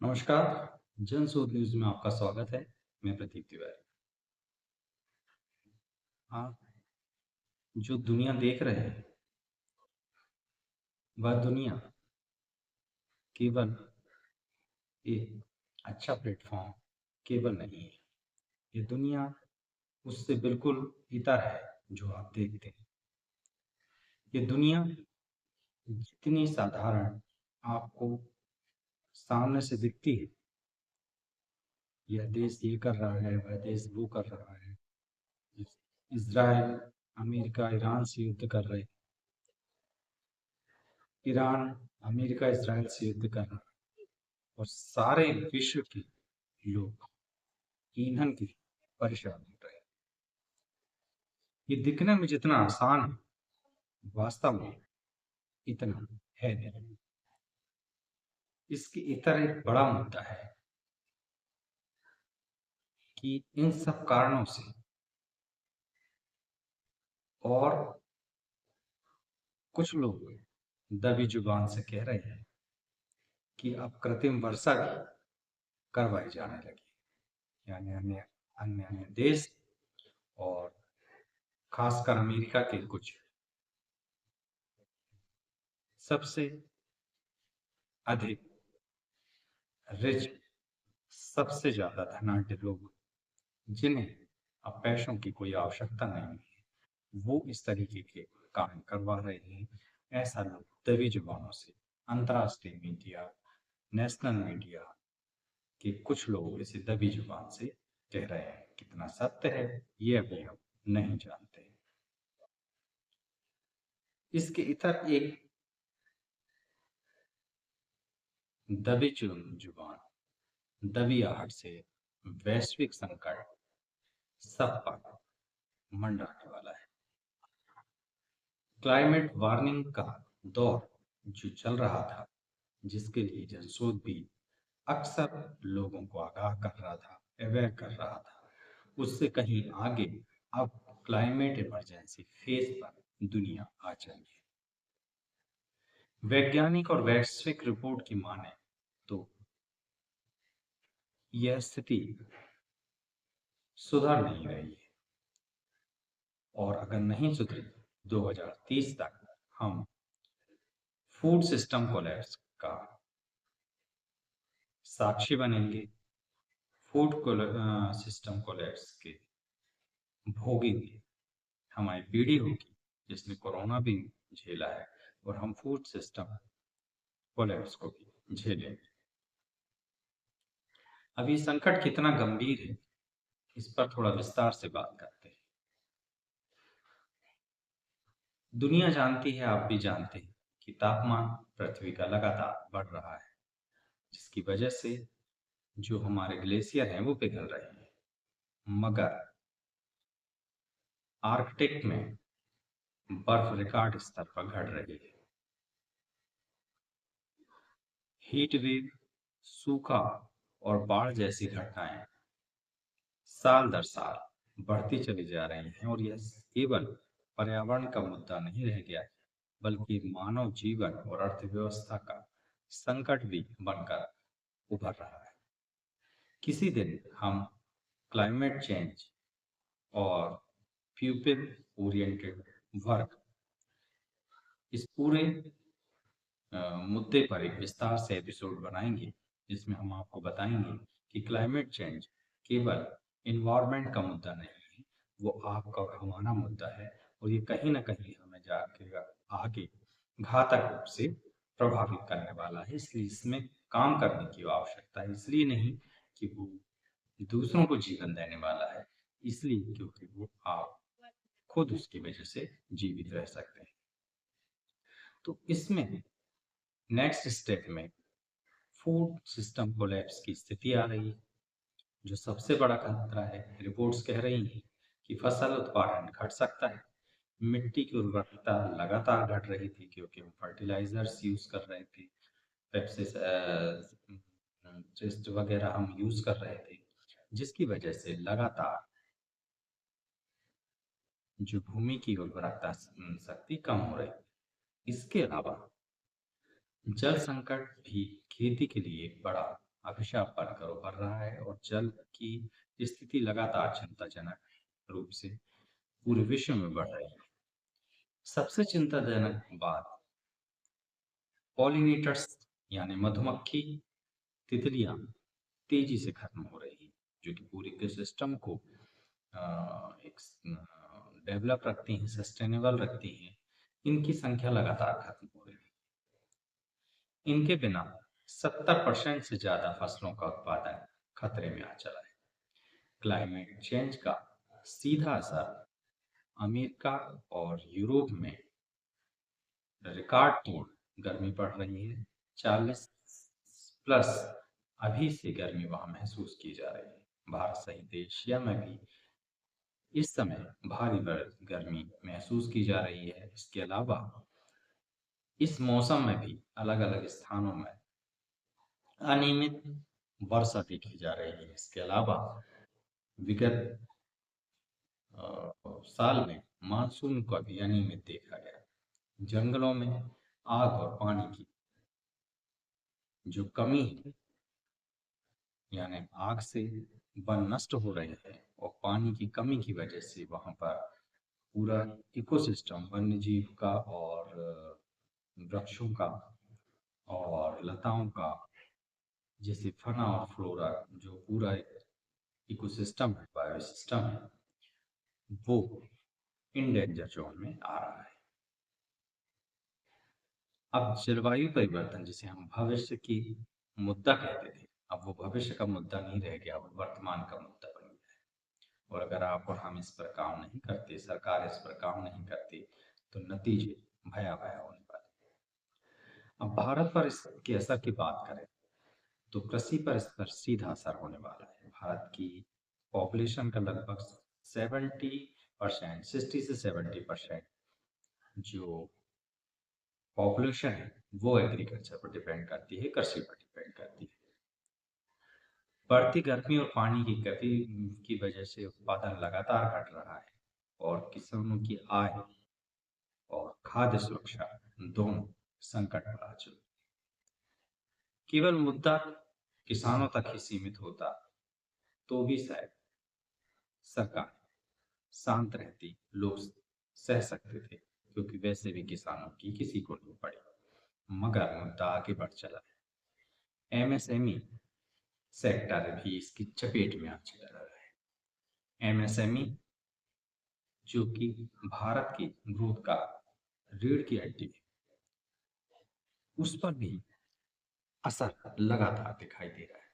नमस्कार, जनशोध न्यूज़ में आपका स्वागत है। मैं प्रदीप तिवारी। आप जो दुनिया देख रहे हैं, वह दुनिया केवल एक अच्छा प्लेटफ़ॉर्म केवल नहीं है। ये दुनिया उससे बिल्कुल इतर है जो आप देखते हैं। ये दुनिया जितनी साधारण आपको सामने से दिखती है, यह देश ये कर रहा है, वह देश वो कर रहा है। इज़राइल, अमेरिका, ईरान से युद्ध कर रहे, ईरान, अमेरिका, इज़राइल से युद्ध कर रहा है और सारे विश्व के लोग ईंधन की परेशान हो रहे हैं। ये दिखने में जितना आसान है, वास्तव में इतना है नहीं। इसके इतर एक बड़ा मुद्दा है कि इन सब कारणों से और कुछ लोग दबी जुबान से कह रहे हैं कि अब कृत्रिम वर्षा भी करवाई जाने लगी, यानी अन्य अन्य अन्य देश और खासकर अमेरिका के कुछ सबसे अधिक रिच, सबसे ज्यादा धनाढ्य लोग, जिन्हें अब पैसों की कोई आवश्यकता नहीं है, वो इस तरीके के काम करवा रहे हैं। ऐसा लोग दबी जुबानों से अंतर्राष्ट्रीय मीडिया, नेशनल मीडिया के कुछ लोग इसे दबी जुबान से कह रहे हैं। कितना सत्य है ये अभी हम नहीं जानते। इसके इतर एक दबी जुबान, दबी आहट से वैश्विक संकट सब पर मंडराने वाला है। क्लाइमेट वार्निंग का दौर जो चल रहा था, जिसके लिए जनशोध भी अक्सर लोगों को आगाह कर रहा था, अवेयर कर रहा था, उससे कहीं आगे अब क्लाइमेट इमरजेंसी फेज पर दुनिया आ जाएगी। वैज्ञानिक और वैश्विक रिपोर्ट की माने तो यह स्थिति सुधर नहीं रही है और अगर नहीं सुधरी 2030 तक हम फूड सिस्टम कोलैप्स का साक्षी बनेंगे। फूड सिस्टम कोलैप्स के भोगी भी हमारी पीढ़ी होगी, जिसने कोरोना भी झेला है और हम फूड सिस्टम कोलैप्स को भी झेलेंगे। अब ये संकट कितना गंभीर है, इस पर थोड़ा विस्तार से बात करते हैं। दुनिया जानती है, आप भी जानते हैं कि तापमान पृथ्वी का लगातार बढ़ रहा है, जिसकी वजह से जो हमारे ग्लेशियर हैं वो पिघल रहे हैं। मगर आर्कटिक में बर्फ रिकॉर्ड स्तर पर घट रही है। हीट वेव, सूखा और बाढ़ जैसी घटनाएं साल दर साल बढ़ती चली जा रही हैं और यह केवल पर्यावरण का मुद्दा नहीं रह गया है, बल्कि मानव जीवन और अर्थव्यवस्था का संकट भी बनकर उभर रहा है। किसी दिन हम क्लाइमेट चेंज और पीपल ओरिएंटेड वर्क, इस पूरे मुद्दे पर एक विस्तार से एपिसोड बनाएंगे, जिसमें हम आपको बताएंगे कि क्लाइमेट चेंज केवल इन्वायरमेंट का मुद्दा नहीं है, वो आपका और हमारा मुद्दा है और ये कहीं ना कहीं हमें जाके आगे घातक रूप से प्रभावित करने वाला है। इसलिए इसमें काम करने की आवश्यकता है, इसलिए नहीं कि वो दूसरों को जीवन देने वाला है, इसलिए क्योंकि वो आप खुद उसकी वजह से जीवित रह सकते हैं। तो इसमें नेक्स्ट स्टेप में फूड सिस्टम कोलैप्स की स्थिति आ रही है, जो सबसे बड़ा खतरा है। रिपोर्ट्स कह रही हैं कि फसल उत्पादन घट सकता है। मिट्टी की उर्वरकता लगातार घट रही थी क्योंकि हम फर्टिलाइजर्स यूज कर रहे थे, पेस्टिसाइड्स वगैरह हम यूज कर रहे थे, जिसकी वजह से लगातार जो भूमि की उर्वरकता शक्ति कम हो रही है। इसके अलावा जल संकट भी खेती के लिए एक बड़ा अभिशाप बनकर उभर रहा है और जल की स्थिति लगातार चिंताजनक रूप से पूरे विश्व में बढ़ रही है। सबसे चिंताजनक बात पॉलिनेटर्स यानी मधुमक्खी, तितलियां तेजी से खत्म हो रही है, जो कि पूरे इकोसिस्टम को एक डेवलप रखती हैं, सस्टेनेबल रखती हैं। इनकी संख्या लगातार खत्म हो रही है। इनके बिना 70% से ज्यादा फसलों का उत्पादन खतरे में आ चला है। क्लाइमेट चेंज का सीधा असर अमेरिका और यूरोप में रिकॉर्ड तोड़ गर्मी पड़ रही है। 40 प्लस अभी से गर्मी वहां महसूस की जा रही है। भारत सहित एशिया में भी इस समय भारी गर्मी महसूस की जा रही है। इसके अलावा इस मौसम में भी अलग अलग स्थानों में अनियमित वर्षा देखी जा रही है। इसके अलावा विगत साल में मानसून का भी अनियमित देखा गया। जंगलों में आग और पानी की जो कमी है, यानी आग से वन नष्ट हो रहे हैं और पानी की कमी की वजह से वहां पर पूरा इकोसिस्टम वन्य जीव का और वृक्षों का और लताओं का, जैसे फना और फ्लोरा, जो पूरा इकोसिस्टम है, बायोसिस्टम है, वो इन डेंजर जोन में आ रहा है। अब जलवायु परिवर्तन, जिसे हम भविष्य की मुद्दा कहते थे, अब वो भविष्य का मुद्दा नहीं रह गया, वो वर्तमान का मुद्दा बन गया है। और अगर आप और हम इस पर काम नहीं करते, सरकार इस पर काम नहीं करती, तो नतीजे भयावह होने वाले। अब भारत पर इसके असर की बात करें तो कृषि पर इस पर सीधा असर होने वाला है। भारत की पॉपुलेशन का लगभग 70%, 60 से 70% जो पॉपुलेशन है वो एग्रीकल्चर पर डिपेंड करती है, कृषि पर डिपेंड करती है। बढ़ती गर्मी और पानी की कमी की वजह से उत्पादन लगातार घट रहा है और किसानों की आय और खाद्य सुरक्षा दोनों संकट में आ चुके। केवल मुद्दा किसानों तक ही सीमित होता तो भी शायद सरकार शांत रहती, लोग सह सकते थे, क्योंकि वैसे भी किसानों की किसी को नहीं पड़ी। मगर मुद्दा आगे बढ़ चला है। एमएसएमई सेक्टर भी इसकी चपेट में आ चला है। एमएसएमई जो कि भारत की ग्रोथ का रीढ़ की हड्डी है, उस पर भी असर लगातार दिखाई दे रहा है।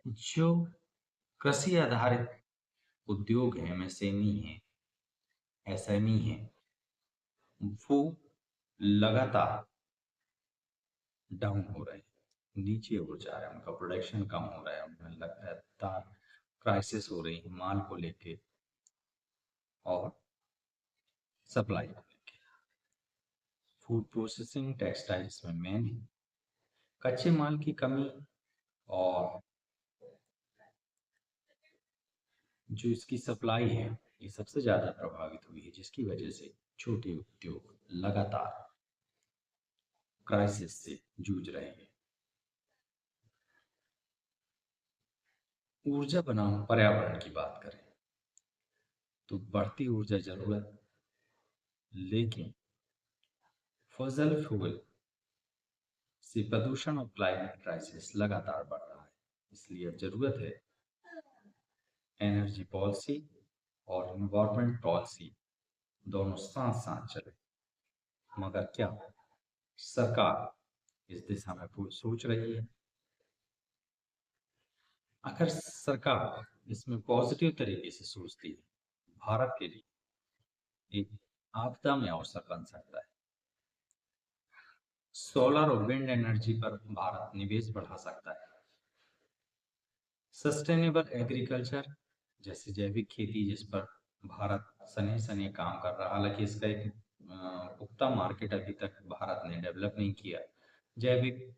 जो कृषि आधारित उद्योग है, एमएसएमई है, एसएमई है, वो लगातार डाउन हो रहे हैं, नीचे हो जा रहे हैं, उनका प्रोडक्शन कम हो रहा है, उनमें लगातार क्राइसिस हो रही है माल को लेके और सप्लाई को लेके। फूड प्रोसेसिंग, टेक्सटाइल्स में मेन है। कच्चे माल की कमी और जो इसकी सप्लाई है, ये सबसे ज्यादा प्रभावित हुई है, जिसकी वजह से छोटे उद्योग लगातार क्राइसिस से जूझ रहे हैं। ऊर्जा बनाम पर्यावरण की बात करें तो बढ़ती ऊर्जा जरूरत, लेकिन फॉसिल फ्यूल से प्रदूषण और क्लाइमेट क्राइसिस लगातार बढ़ रहा है। इसलिए अब जरूरत है एनर्जी पॉलिसी और इन्वायरमेंट पॉलिसी दोनों साथ साथ चले। मगर क्या सरकार इस दिशा में सोच रही है? अगर सरकार इसमें पॉजिटिव तरीके से सोचती है, भारत के लिए एक आपदा में अवसर बन सकता है। सोलर और विंड एनर्जी पर भारत निवेश बढ़ा सकता है। सस्टेनेबल एग्रीकल्चर, जैसे जैविक खेती, जिस पर भारत सने सने काम कर रहा, हालांकि इसका एक पुख्ता मार्केट अभी तक भारत ने डेवलप नहीं किया। जैविक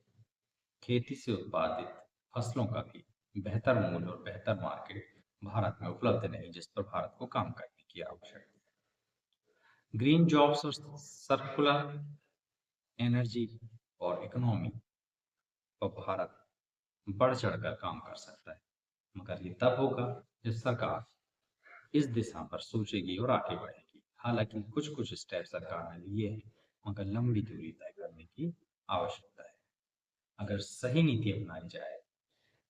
खेती से उत्पादित फसलों का भी बेहतर मूल्य और बेहतर मार्केट भारत में उपलब्ध नहीं, जिस पर भारत को काम करने की आवश्यकता है। ग्रीन जॉब्स और सर्कुलर एनर्जी और इकोनॉमी और भारत बढ़ चढ़कर काम कर सकता है, मगर ये तब होगा जब सरकार इस दिशा पर सोचेगी और आगे बढ़ेगी। हालांकि कुछ कुछ स्टेप सरकार ने लिए हैं, मगर लंबी दूरी तय करने की आवश्यकता है। अगर सही नीति अपनाई जाए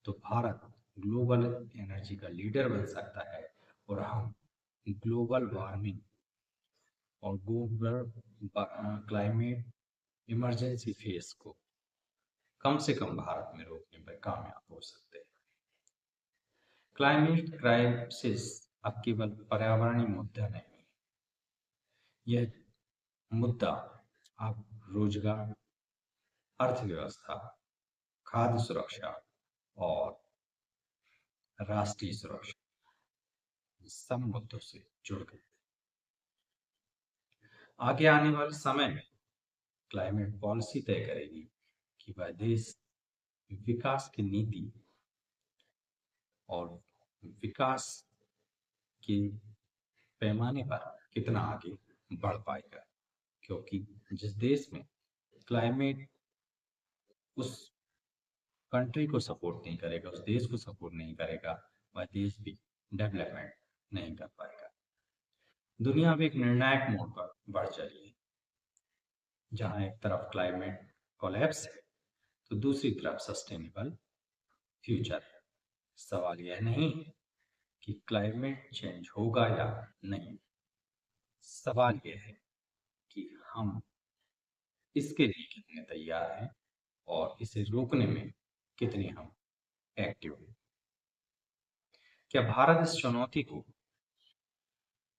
तो भारत ग्लोबल एनर्जी का लीडर बन सकता है और हम ग्लोबल वार्मिंग और ग्लोबल क्लाइमेट इमरजेंसी फेस को कम से कम भारत में रोकने में कामयाब हो सकते हैं। क्लाइमेट क्राइसिस अब केवल पर्यावरणीय मुद्दा नहीं है, यह मुद्दा अब रोजगार, अर्थव्यवस्था, खाद्य सुरक्षा और राष्ट्रीय सुरक्षा सब मुद्दों से जुड़ गए। आगे आने वाले समय में क्लाइमेट पॉलिसी तय करेगी कि वह देश विकास की नीति और विकास के पैमाने पर कितना आगे बढ़ पाएगा, क्योंकि जिस देश में क्लाइमेट उस कंट्री को सपोर्ट नहीं करेगा, उस देश को सपोर्ट नहीं करेगा, वह देश भी डेवलपमेंट नहीं कर पाएगा। दुनिया अब एक निर्णायक मोड़ पर बढ़ चली है, जहां एक तरफ क्लाइमेट कोलैप्स है तो दूसरी तरफ सस्टेनेबल फ्यूचर है। सवाल यह नहीं है कि क्लाइमेट चेंज होगा या नहीं, सवाल यह है कि हम इसके लिए कितने तैयार हैं और इसे रोकने में कितने हम एक्टिव हैं। क्या भारत इस चुनौती को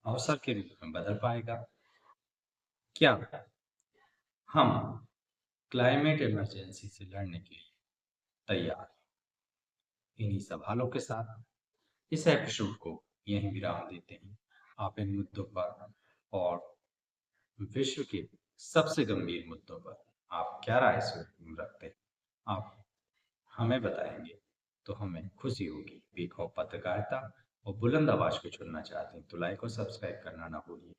अवसर के रूप में बदल पाएगा? क्या हम क्लाइमेट इमरजेंसी से लड़ने के लिए तैयार हैं? इन्हीं सवालों के साथ इस एपिसोड को यहीं विराम देते हैं। आप इन मुद्दों पर और विश्व के सबसे गंभीर मुद्दों पर आप क्या राय रखते हैं, आप हमें बताएंगे तो हमें खुशी होगी। बेखौफ पत्रकारिता और बुलंद आवाज को चुनना चाहते हैं तो लाइक और सब्सक्राइब करना ना भूलिए।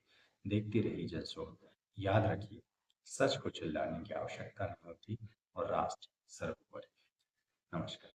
देखती रहिए जनस्रोत। याद रखिए, सच को चिल्लाने की आवश्यकता नहीं होती और राष्ट्र सर्वोपरि। नमस्कार।